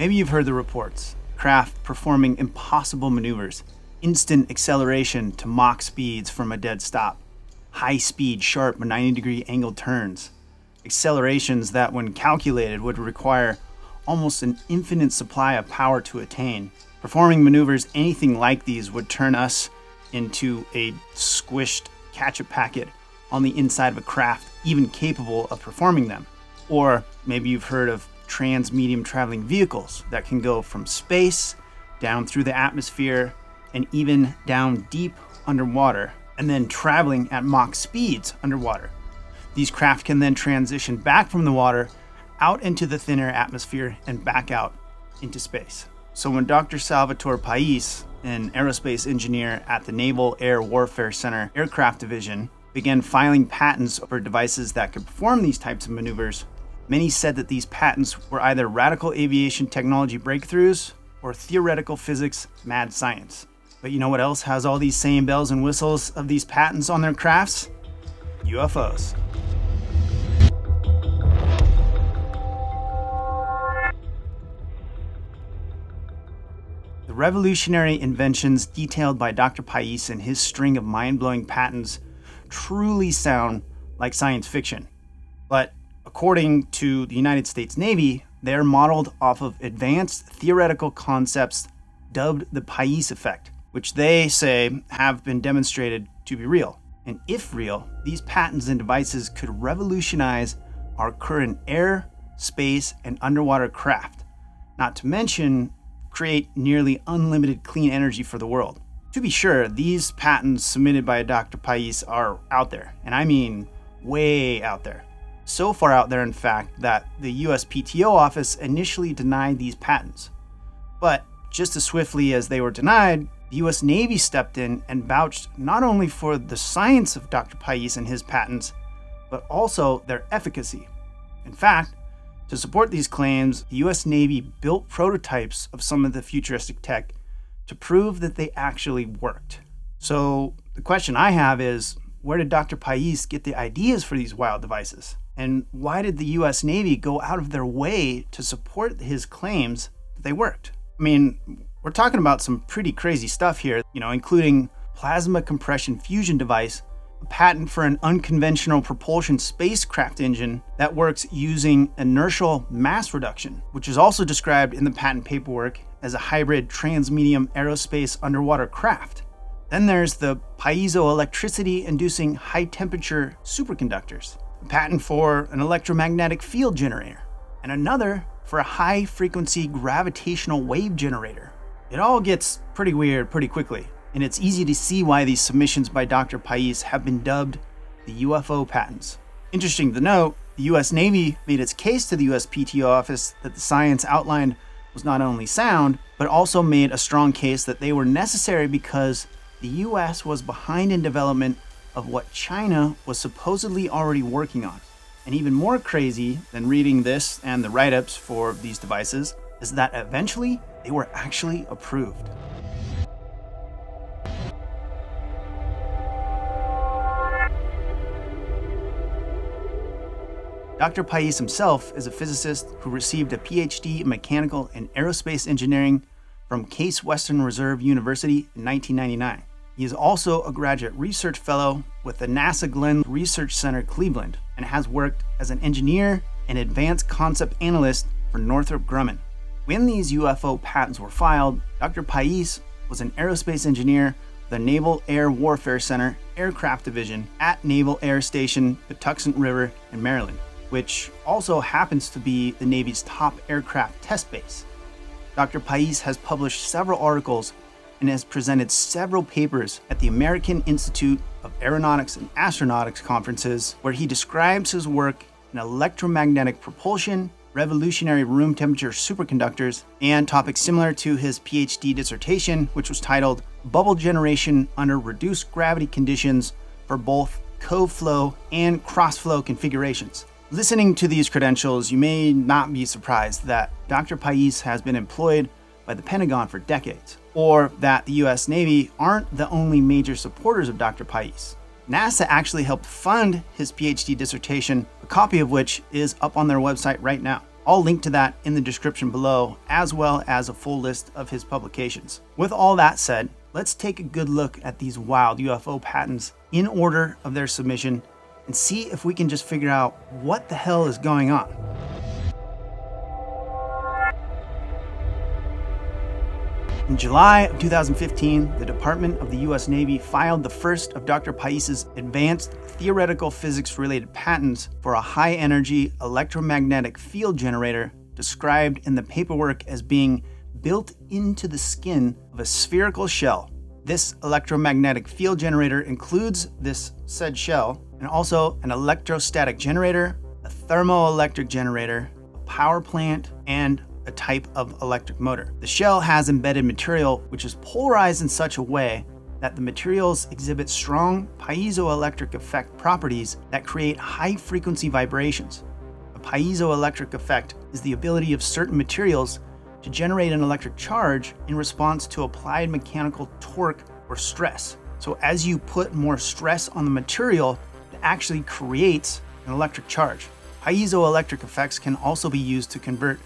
Maybe you've heard the reports. Craft performing impossible maneuvers, instant acceleration to Mach speeds from a dead stop, high-speed, sharp 90-degree angled turns, accelerations that when calculated would require almost an infinite supply of power to attain. Performing maneuvers anything like these would turn us into a squished ketchup packet on the inside of a craft even capable of performing them. Or maybe you've heard of transmedium traveling vehicles that can go from space down through the atmosphere and even down deep underwater, and then traveling at Mach speeds underwater. These craft can then transition back from the water out into the thin air atmosphere and back out into space. So when Dr. Salvatore Pais, an aerospace engineer at the Naval Air Warfare Center Aircraft Division, began filing patents for devices that could perform these types of maneuvers, many said that these patents were either radical aviation technology breakthroughs or theoretical physics mad science. But you know what else has all these same bells and whistles of these patents on their crafts? UFOs. The revolutionary inventions detailed by Dr. Pais and his string of mind-blowing patents truly sound like science fiction. But according to the United States Navy, they're modeled off of advanced theoretical concepts dubbed the Pais effect, which they say have been demonstrated to be real. And if real, these patents and devices could revolutionize our current air, space, and underwater craft, not to mention create nearly unlimited clean energy for the world. To be sure, these patents submitted by Dr. Pais are out there, and I mean way out there. So far out there, in fact, that the USPTO office initially denied these patents. But just as swiftly as they were denied, the US Navy stepped in and vouched not only for the science of Dr. Pais and his patents, but also their efficacy. In fact, to support these claims, the US Navy built prototypes of some of the futuristic tech to prove that they actually worked. So the question I have is, where did Dr. Pais get the ideas for these wild devices? And why did the US Navy go out of their way to support his claims that they worked? I mean, we're talking about some pretty crazy stuff here, including plasma compression fusion device, a patent for an unconventional propulsion spacecraft engine that works using inertial mass reduction, which is also described in the patent paperwork as a hybrid Transmedium Aerospace underwater craft. Then there's the piezoelectricity-inducing high-temperature superconductors, a patent for an electromagnetic field generator, and another for a high-frequency gravitational wave generator. It all gets pretty weird pretty quickly, and it's easy to see why these submissions by Dr. Pais have been dubbed the UFO patents. Interesting to note, the US Navy made its case to the USPTO office that the science outlined was not only sound, but also made a strong case that they were necessary because the US was behind in development of what China was supposedly already working on. And even more crazy than reading this and the write-ups for these devices is that eventually they were actually approved. Dr. Pais himself is a physicist who received a PhD in mechanical and aerospace engineering from Case Western Reserve University in 1999. He is also a graduate research fellow with the NASA Glenn Research Center, Cleveland, and has worked as an engineer and advanced concept analyst for Northrop Grumman. When these UFO patents were filed, Dr. Pais was an aerospace engineer for the Naval Air Warfare Center Aircraft Division at Naval Air Station Patuxent River in Maryland, which also happens to be the Navy's top aircraft test base. Dr. Pais has published several articles and has presented several papers at the American Institute of Aeronautics and Astronautics conferences, where he describes his work in electromagnetic propulsion, revolutionary room temperature superconductors, and topics similar to his PhD dissertation, which was titled Bubble Generation Under Reduced Gravity Conditions for Both Co-Flow and Cross-Flow Configurations. Listening to these credentials, you may not be surprised that Dr. Pais has been employed by the Pentagon for decades, or that the US Navy aren't the only major supporters of Dr. Pais. NASA actually helped fund his PhD dissertation, a copy of which is up on their website right now. I'll link to that in the description below, as well as a full list of his publications. With all that said, let's take a good look at these wild UFO patents in order of their submission and see if we can just figure out what the hell is going on. In July of 2015, the Department of the US Navy filed the first of Dr. Pais's advanced theoretical physics-related patents for a high-energy electromagnetic field generator described in the paperwork as being built into the skin of a spherical shell. This electromagnetic field generator includes this said shell and also an electrostatic generator, a thermoelectric generator, a power plant, and a type of electric motor. The shell has embedded material which is polarized in such a way that the materials exhibit strong piezoelectric effect properties that create high-frequency vibrations. A piezoelectric effect is the ability of certain materials to generate an electric charge in response to applied mechanical torque or stress. So as you put more stress on the material, it actually creates an electric charge. Piezoelectric effects can also be used to convert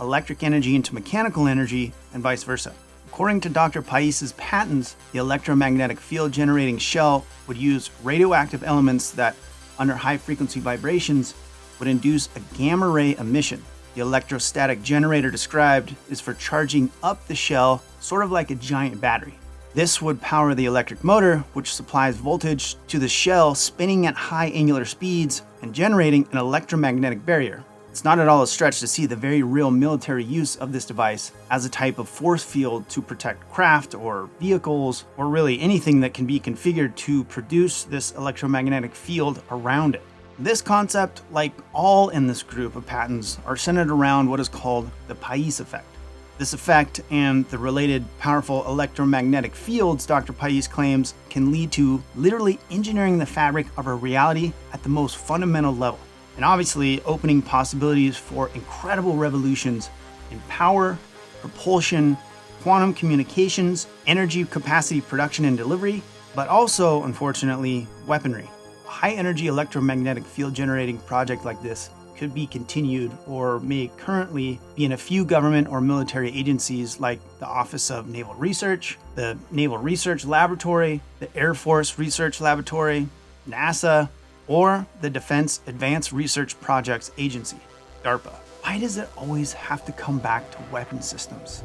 electric energy into mechanical energy and vice versa. According to Dr. Pais's patents, the electromagnetic field generating shell would use radioactive elements that, under high frequency vibrations, would induce a gamma ray emission. The electrostatic generator described is for charging up the shell, sort of like a giant battery. This would power the electric motor, which supplies voltage to the shell spinning at high angular speeds and generating an electromagnetic barrier. It's not at all a stretch to see the very real military use of this device as a type of force field to protect craft or vehicles, or really anything that can be configured to produce this electromagnetic field around it. This concept, like all in this group of patents, are centered around what is called the Pais effect. This effect and the related powerful electromagnetic fields Dr. Pais claims can lead to literally engineering the fabric of our reality at the most fundamental level, and obviously opening possibilities for incredible revolutions in power, propulsion, quantum communications, energy capacity production and delivery, but also, unfortunately, weaponry. A high-energy electromagnetic field generating project like this could be continued or may currently be in a few government or military agencies like the Office of Naval Research, the Naval Research Laboratory, the Air Force Research Laboratory, NASA, or the Defense Advanced Research Projects Agency, DARPA. Why does it always have to come back to weapon systems?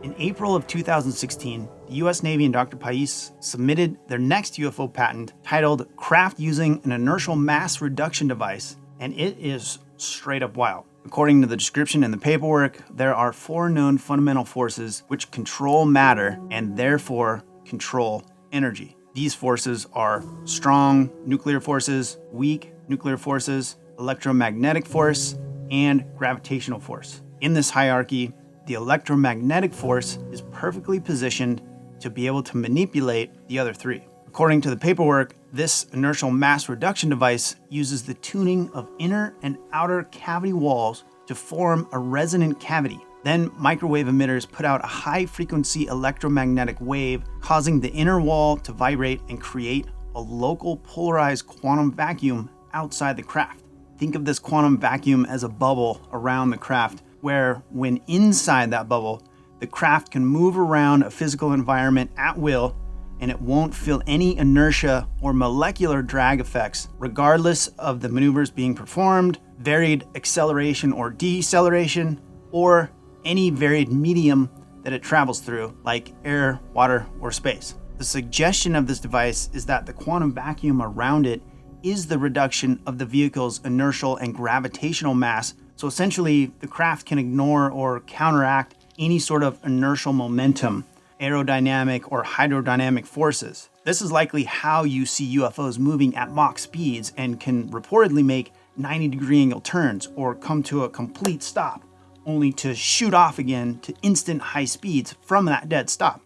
In April of 2016, the US Navy and Dr. Pais submitted their next UFO patent titled Craft Using an Inertial Mass Reduction Device, and it is straight up wild. According to the description in the paperwork, there are 4 known fundamental forces which control matter and therefore control energy. These forces are strong nuclear forces, weak nuclear forces, electromagnetic force, and gravitational force. In this hierarchy, the electromagnetic force is perfectly positioned to be able to manipulate the other 3. According to the paperwork, this inertial mass reduction device uses the tuning of inner and outer cavity walls to form a resonant cavity. Then microwave emitters put out a high-frequency electromagnetic wave, causing the inner wall to vibrate and create a local polarized quantum vacuum outside the craft. Think of this quantum vacuum as a bubble around the craft, where when inside that bubble, the craft can move around a physical environment at will, and it won't feel any inertia or molecular drag effects, regardless of the maneuvers being performed, varied acceleration or deceleration, or any varied medium that it travels through, like air, water, or space. The suggestion of this device is that the quantum vacuum around it is the reduction of the vehicle's inertial and gravitational mass, so essentially the craft can ignore or counteract any sort of inertial momentum, aerodynamic or hydrodynamic forces. This is likely how you see UFOs moving at Mach speeds and can reportedly make 90-degree angle turns or come to a complete stop, only to shoot off again to instant high speeds from that dead stop.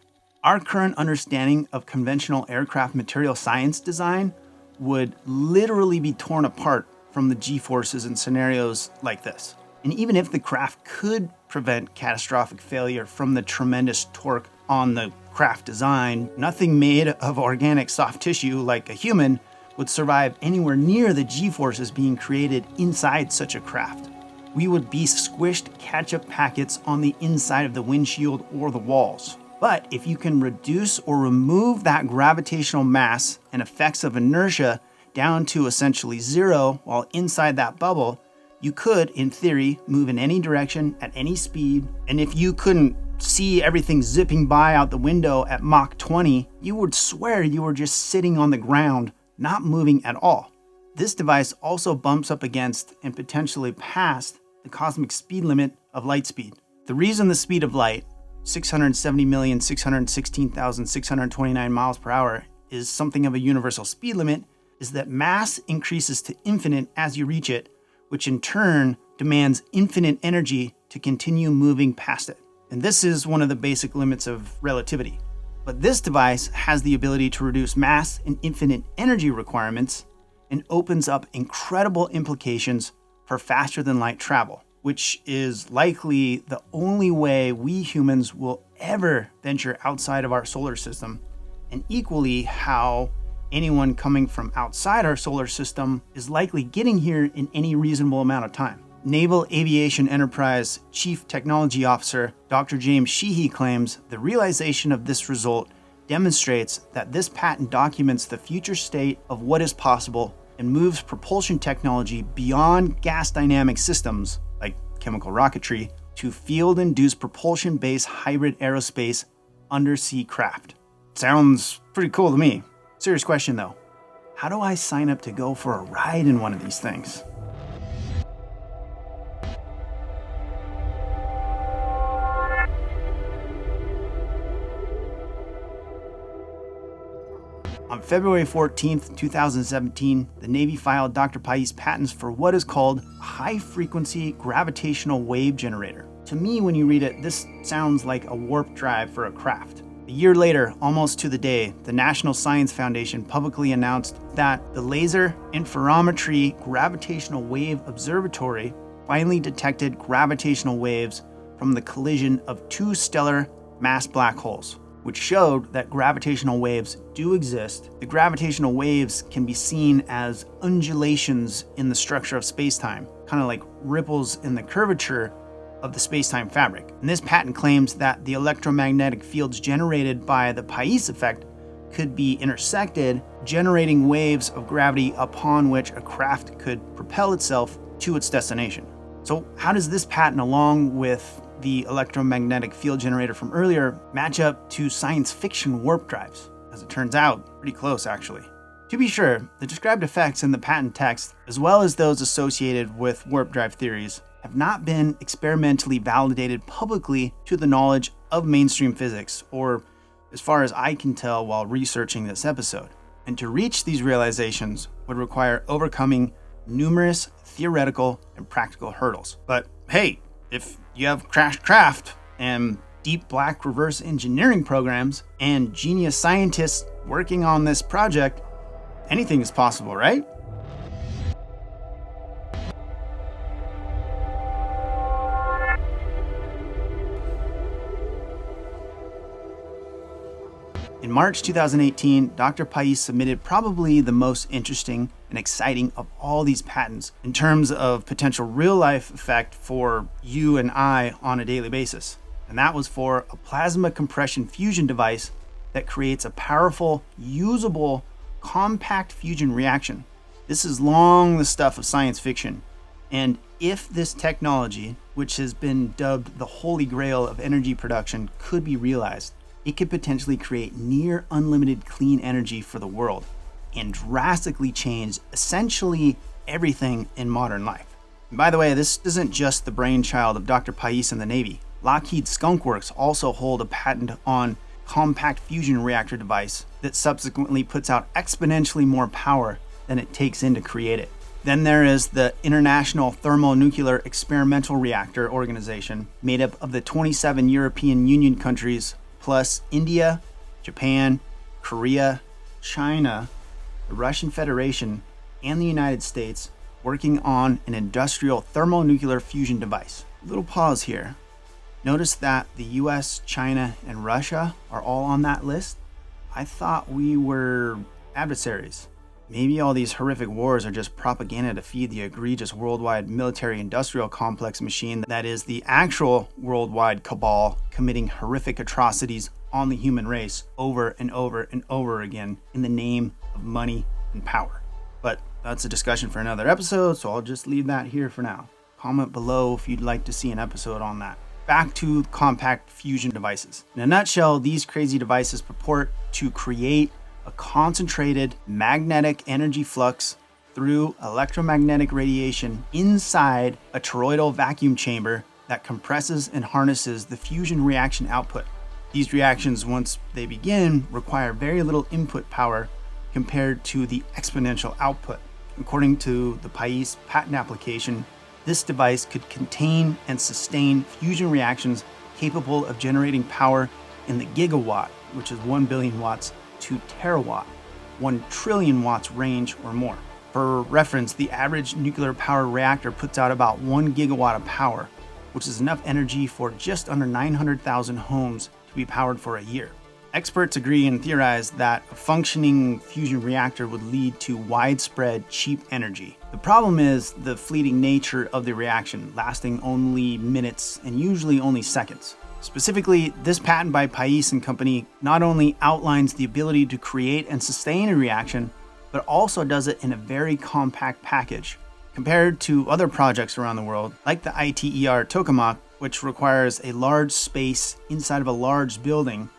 Our current understanding of conventional aircraft material science design would literally be torn apart from the G-forces in scenarios like this. And even if the craft could prevent catastrophic failure from the tremendous torque on the craft design, nothing made of organic soft tissue like a human would survive anywhere near the G-forces being created inside such a craft. We would be squished ketchup packets on the inside of the windshield or the walls. But if you can reduce or remove that gravitational mass and effects of inertia down to essentially zero while inside that bubble, you could, in theory, move in any direction at any speed. And if you couldn't see everything zipping by out the window at Mach 20, you would swear you were just sitting on the ground, not moving at all. This device also bumps up against and potentially past the cosmic speed limit of light speed. The reason the speed of light, 670,616,629 miles per hour, is something of a universal speed limit is that mass increases to infinite as you reach it, which in turn demands infinite energy to continue moving past it. And this is one of the basic limits of relativity. But this device has the ability to reduce mass and infinite energy requirements and opens up incredible implications for faster than light travel, which is likely the only way we humans will ever venture outside of our solar system, and equally how anyone coming from outside our solar system is likely getting here in any reasonable amount of time. Naval Aviation Enterprise Chief Technology Officer Dr. James Sheehy claims the realization of this result demonstrates that this patent documents the future state of what is possible and moves propulsion technology beyond gas dynamic systems, like chemical rocketry, to field-induced propulsion-based hybrid aerospace undersea craft. Sounds pretty cool to me. Serious question though, how do I sign up to go for a ride in one of these things? On February 14th, 2017, the Navy filed Dr. Pais patents for what is called a high-frequency gravitational wave generator. To me, when you read it, this sounds like a warp drive for a craft. A year later, almost to the day, the National Science Foundation publicly announced that the Laser Interferometry Gravitational Wave Observatory finally detected gravitational waves from the collision of two stellar mass black holes, which showed that gravitational waves do exist. The gravitational waves can be seen as undulations in the structure of space-time, kind of like ripples in the curvature of the space-time fabric. And this patent claims that the electromagnetic fields generated by the Pais effect could be intersected, generating waves of gravity upon which a craft could propel itself to its destination. So how does this patent, along with the electromagnetic field generator from earlier, match up to science fiction warp drives? As it turns out, pretty close actually. To be sure, the described effects in the patent text, as well as those associated with warp drive theories, have not been experimentally validated publicly to the knowledge of mainstream physics, or as far as I can tell while researching this episode. And to reach these realizations would require overcoming numerous theoretical and practical hurdles. But hey, if you have crashed craft and deep black reverse engineering programs and genius scientists working on this project, anything is possible, right? In March 2018, Dr. Pais submitted probably the most interesting and exciting of all these patents in terms of potential real-life effect for you and I on a daily basis. And that was for a plasma compression fusion device that creates a powerful, usable, compact fusion reaction. This is long the stuff of science fiction. And if this technology, which has been dubbed the holy grail of energy production, could be realized, it could potentially create near unlimited clean energy for the world and drastically change essentially everything in modern life. And by the way, this isn't just the brainchild of Dr. Pais and the Navy. Lockheed Skunk Works also hold a patent on compact fusion reactor device that subsequently puts out exponentially more power than it takes in to create it. Then there is the International Thermonuclear Experimental Reactor Organization, made up of the 27 European Union countries plus India, Japan, Korea, China, the Russian Federation, and the United States, working on an industrial thermonuclear fusion device. A little pause here. Notice that the US, China, and Russia are all on that list? I thought we were adversaries. Maybe all these horrific wars are just propaganda to feed the egregious worldwide military-industrial complex machine that is the actual worldwide cabal committing horrific atrocities on the human race over and over and over again in the name of money and power. But that's a discussion for another episode, so I'll just leave that here for now. Comment below if you'd like to see an episode on that. Back to compact fusion devices. In a nutshell, these crazy devices purport to create a concentrated magnetic energy flux through electromagnetic radiation inside a toroidal vacuum chamber that compresses and harnesses the fusion reaction output. These reactions, once they begin, require very little input power compared to the exponential output. According to the Pais patent application, this device could contain and sustain fusion reactions capable of generating power in the gigawatt, which is 1 billion watts, to terawatt, 1 trillion watts range or more. For reference, the average nuclear power reactor puts out about 1 gigawatt of power, which is enough energy for just under 900,000 homes to be powered for a year. Experts agree and theorize that a functioning fusion reactor would lead to widespread cheap energy. The problem is the fleeting nature of the reaction, lasting only minutes and usually only seconds. Specifically, this patent by Pais and Company not only outlines the ability to create and sustain a reaction, but also does it in a very compact package. Compared to other projects around the world, like the ITER tokamak, which requires a large space inside of a large building,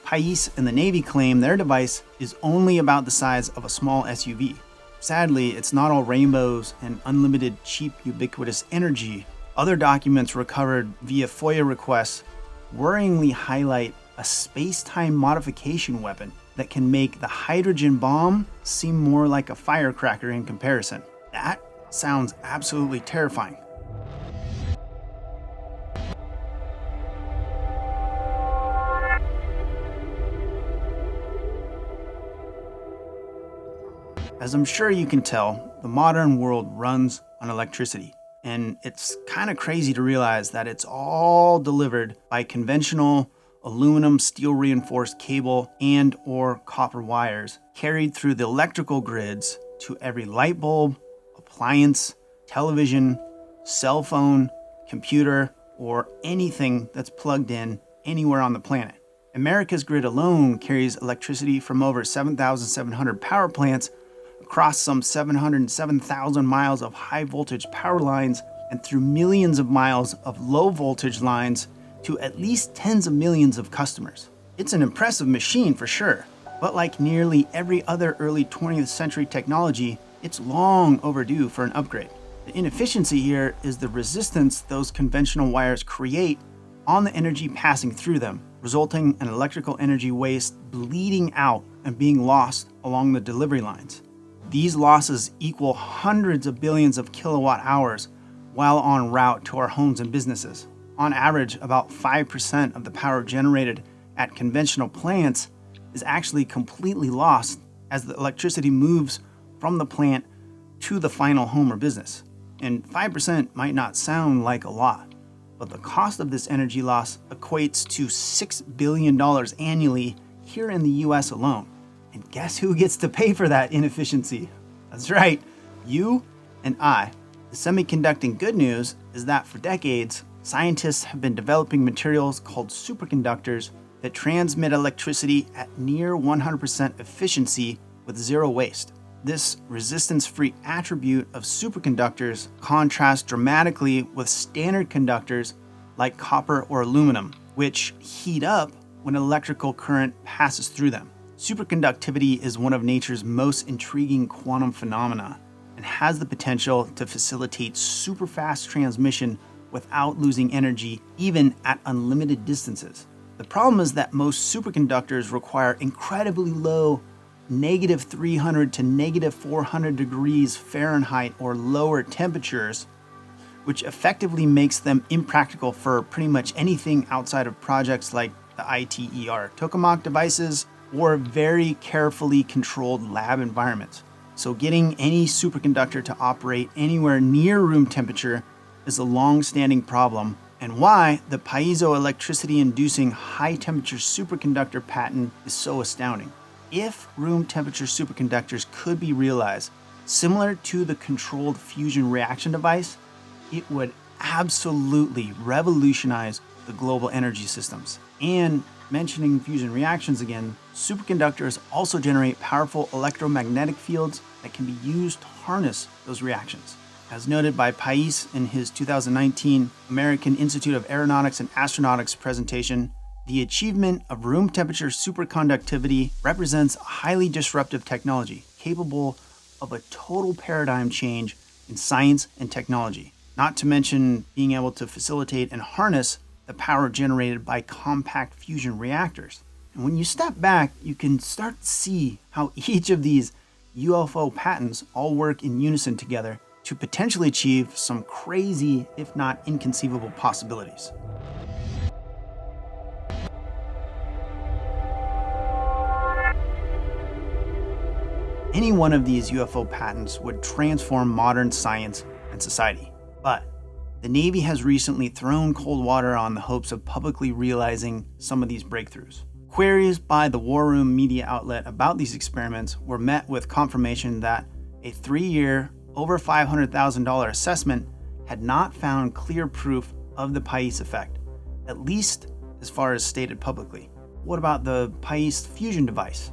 Pais and the Navy claim their device is only about the size of a small SUV. Sadly, it's not all rainbows and unlimited cheap ubiquitous energy. Other documents recovered via FOIA requests worryingly highlight a space-time modification weapon that can make the hydrogen bomb seem more like a firecracker in comparison. That sounds absolutely terrifying. As I'm sure you can tell, the modern world runs on electricity. And it's kind of crazy to realize that it's all delivered by conventional aluminum steel reinforced cable and or copper wires carried through the electrical grids to every light bulb, appliance, television, cell phone, computer, or anything that's plugged in anywhere on the planet. America's grid alone carries electricity from over 7,700 power plants across some 707,000 miles of high voltage power lines and through millions of miles of low voltage lines to at least tens of millions of customers. It's an impressive machine for sure, but like nearly every other early 20th century technology, it's long overdue for an upgrade. The inefficiency here is the resistance those conventional wires create on the energy passing through them, resulting in electrical energy waste bleeding out and being lost along the delivery lines. These losses equal hundreds of billions of kilowatt hours while en route to our homes and businesses. On average, about 5% of the power generated at conventional plants is actually completely lost as the electricity moves from the plant to the final home or business. And 5% might not sound like a lot, but the cost of this energy loss equates to $6 billion annually here in the US alone. And guess who gets to pay for that inefficiency? That's right, you and I. The semiconducting good news is that for decades, scientists have been developing materials called superconductors that transmit electricity at near 100% efficiency with zero waste. This resistance-free attribute of superconductors contrasts dramatically with standard conductors like copper or aluminum, which heat up when electrical current passes through them. Superconductivity is one of nature's most intriguing quantum phenomena and has the potential to facilitate super fast transmission without losing energy even at unlimited distances. The problem is that most superconductors require incredibly low -300 to -400 degrees Fahrenheit or lower temperatures, which effectively makes them impractical for pretty much anything outside of projects like the ITER tokamak devices or very carefully controlled lab environments. So getting any superconductor to operate anywhere near room temperature is a long-standing problem and why the piezoelectricity-inducing high-temperature superconductor patent is so astounding. If room temperature superconductors could be realized, similar to the controlled fusion reaction device, it would absolutely revolutionize the global energy systems. And mentioning fusion reactions again, superconductors also generate powerful electromagnetic fields that can be used to harness those reactions. As noted by Pais in his 2019 American Institute of Aeronautics and Astronautics presentation, the achievement of room temperature superconductivity represents a highly disruptive technology capable of a total paradigm change in science and technology, not to mention being able to facilitate and harness the power generated by compact fusion reactors. And when you step back, you can start to see how each of these UFO patents all work in unison together to potentially achieve some crazy, if not inconceivable, possibilities. Any one of these UFO patents would transform modern science and society. But the Navy has recently thrown cold water on the hopes of publicly realizing some of these breakthroughs. Queries by the War Room media outlet about these experiments were met with confirmation that a 3-year, over $500,000 assessment had not found clear proof of the Pais effect, at least as far as stated publicly. What about the Pais fusion device?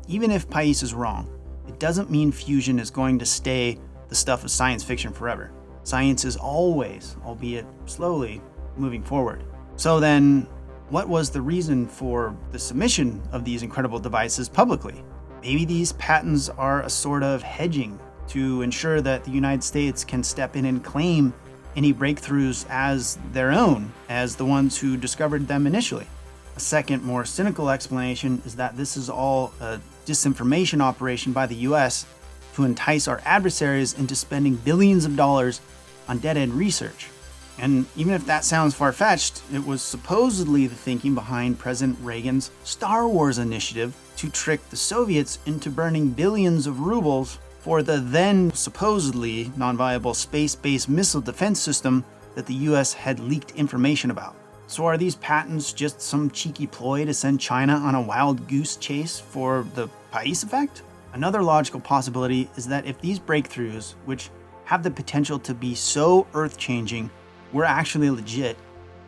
Even if Pais is wrong, it doesn't mean fusion is going to stay the stuff of science fiction forever. Science is always, albeit slowly, moving forward. So then, what was the reason for the submission of these incredible devices publicly? Maybe these patents are a sort of hedging to ensure that the United States can step in and claim any breakthroughs as their own, as the ones who discovered them initially. A second, more cynical explanation is that this is all a disinformation operation by the US to entice our adversaries into spending billions of dollars on dead-end research. And even if that sounds far-fetched, it was supposedly the thinking behind President Reagan's Star Wars initiative to trick the Soviets into burning billions of rubles for the then supposedly non-viable space-based missile defense system that the US had leaked information about. So are these patents just some cheeky ploy to send China on a wild goose chase for the Pais effect? Another logical possibility is that if these breakthroughs, which have the potential to be so earth-changing, were actually legit,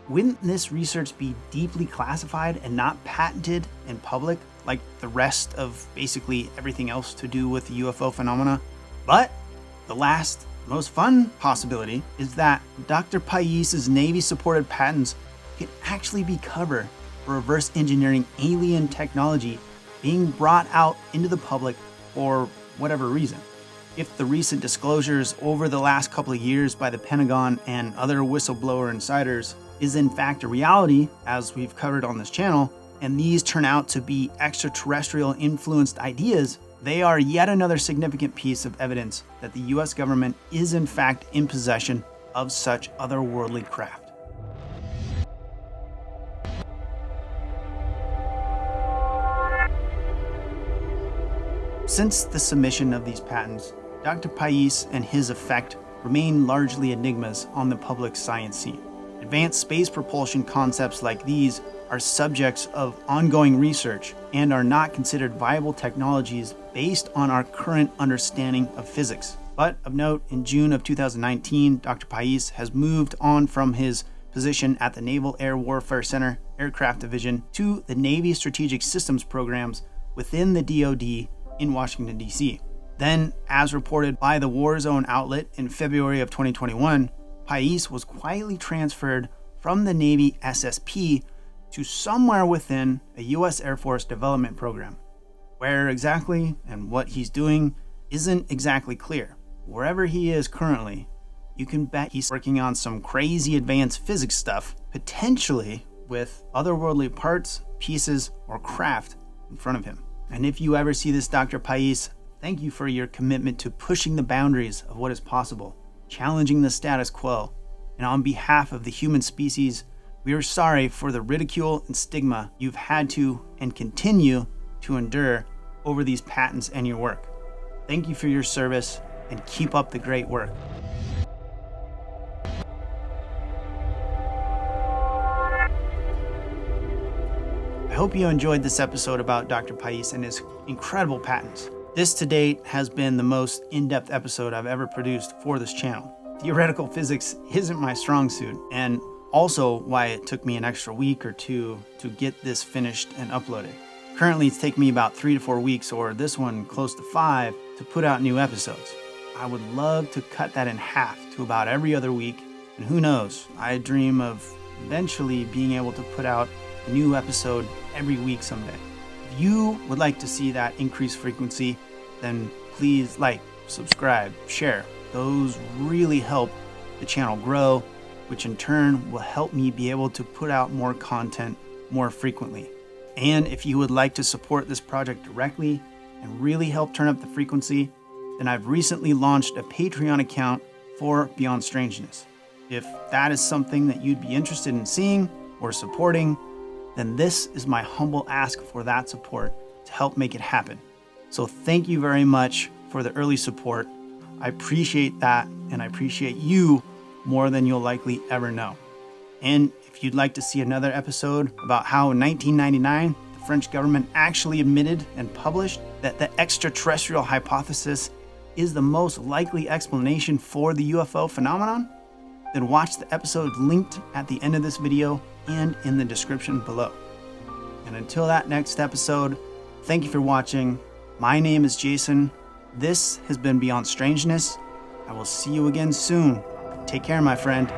wouldn't this research be deeply classified and not patented in public like the rest of basically everything else to do with the UFO phenomena? But the last, most fun possibility is that Dr. Pais' Navy-supported patents could actually be cover for reverse engineering alien technology being brought out into the public for whatever reason. If the recent disclosures over the last couple of years by the Pentagon and other whistleblower insiders is in fact a reality, as we've covered on this channel, and these turn out to be extraterrestrial influenced ideas, they are yet another significant piece of evidence that the US government is in fact in possession of such otherworldly craft. Since the submission of these patents, Dr. Pais and his effect remain largely enigmas on the public science scene. Advanced space propulsion concepts like these are subjects of ongoing research and are not considered viable technologies based on our current understanding of physics. But of note, in June of 2019, Dr. Pais has moved on from his position at the Naval Air Warfare Center Aircraft Division to the Navy Strategic Systems Programs within the DoD in Washington, D.C. Then, as reported by the Warzone outlet in February of 2021, Pais was quietly transferred from the Navy SSP to somewhere within a U.S. Air Force development program. Where exactly and what he's doing isn't exactly clear. Wherever he is currently, you can bet he's working on some crazy advanced physics stuff, potentially with otherworldly parts, pieces, or craft in front of him. And if you ever see this Dr. Pais, thank you for your commitment to pushing the boundaries of what is possible, challenging the status quo. And on behalf of the human species, we are sorry for the ridicule and stigma you've had to and continue to endure over these patents and your work. Thank you for your service and keep up the great work. hope you enjoyed this episode about Dr. Pais and his incredible patents. This to date has been the most in-depth episode I've ever produced for this channel. Theoretical physics isn't my strong suit, and also why it took me an extra week or two to get this finished and uploaded. Currently, it's taken me about 3 to 4 weeks, or this one close to 5, to put out new episodes. I would love to cut that in half to about every other week, and who knows, I dream of eventually being able to put out a new episode every week someday. If you would like to see that increased frequency, then please like, subscribe, share. Those really help the channel grow, which in turn will help me be able to put out more content more frequently. And if you would like to support this project directly and really help turn up the frequency, then I've recently launched a Patreon account for Beyond Strangeness. If that is something that you'd be interested in seeing or supporting, then this is my humble ask for that support to help make it happen. So thank you very much for the early support. I appreciate that, and I appreciate you more than you'll likely ever know. And if you'd like to see another episode about how in 1999, the French government actually admitted and published that the extraterrestrial hypothesis is the most likely explanation for the UFO phenomenon, then watch the episode linked at the end of this video and in the description below. And until that next episode, thank you for watching. My name is Jason. This has been Beyond Strangeness. I will see you again soon. Take care, my friend.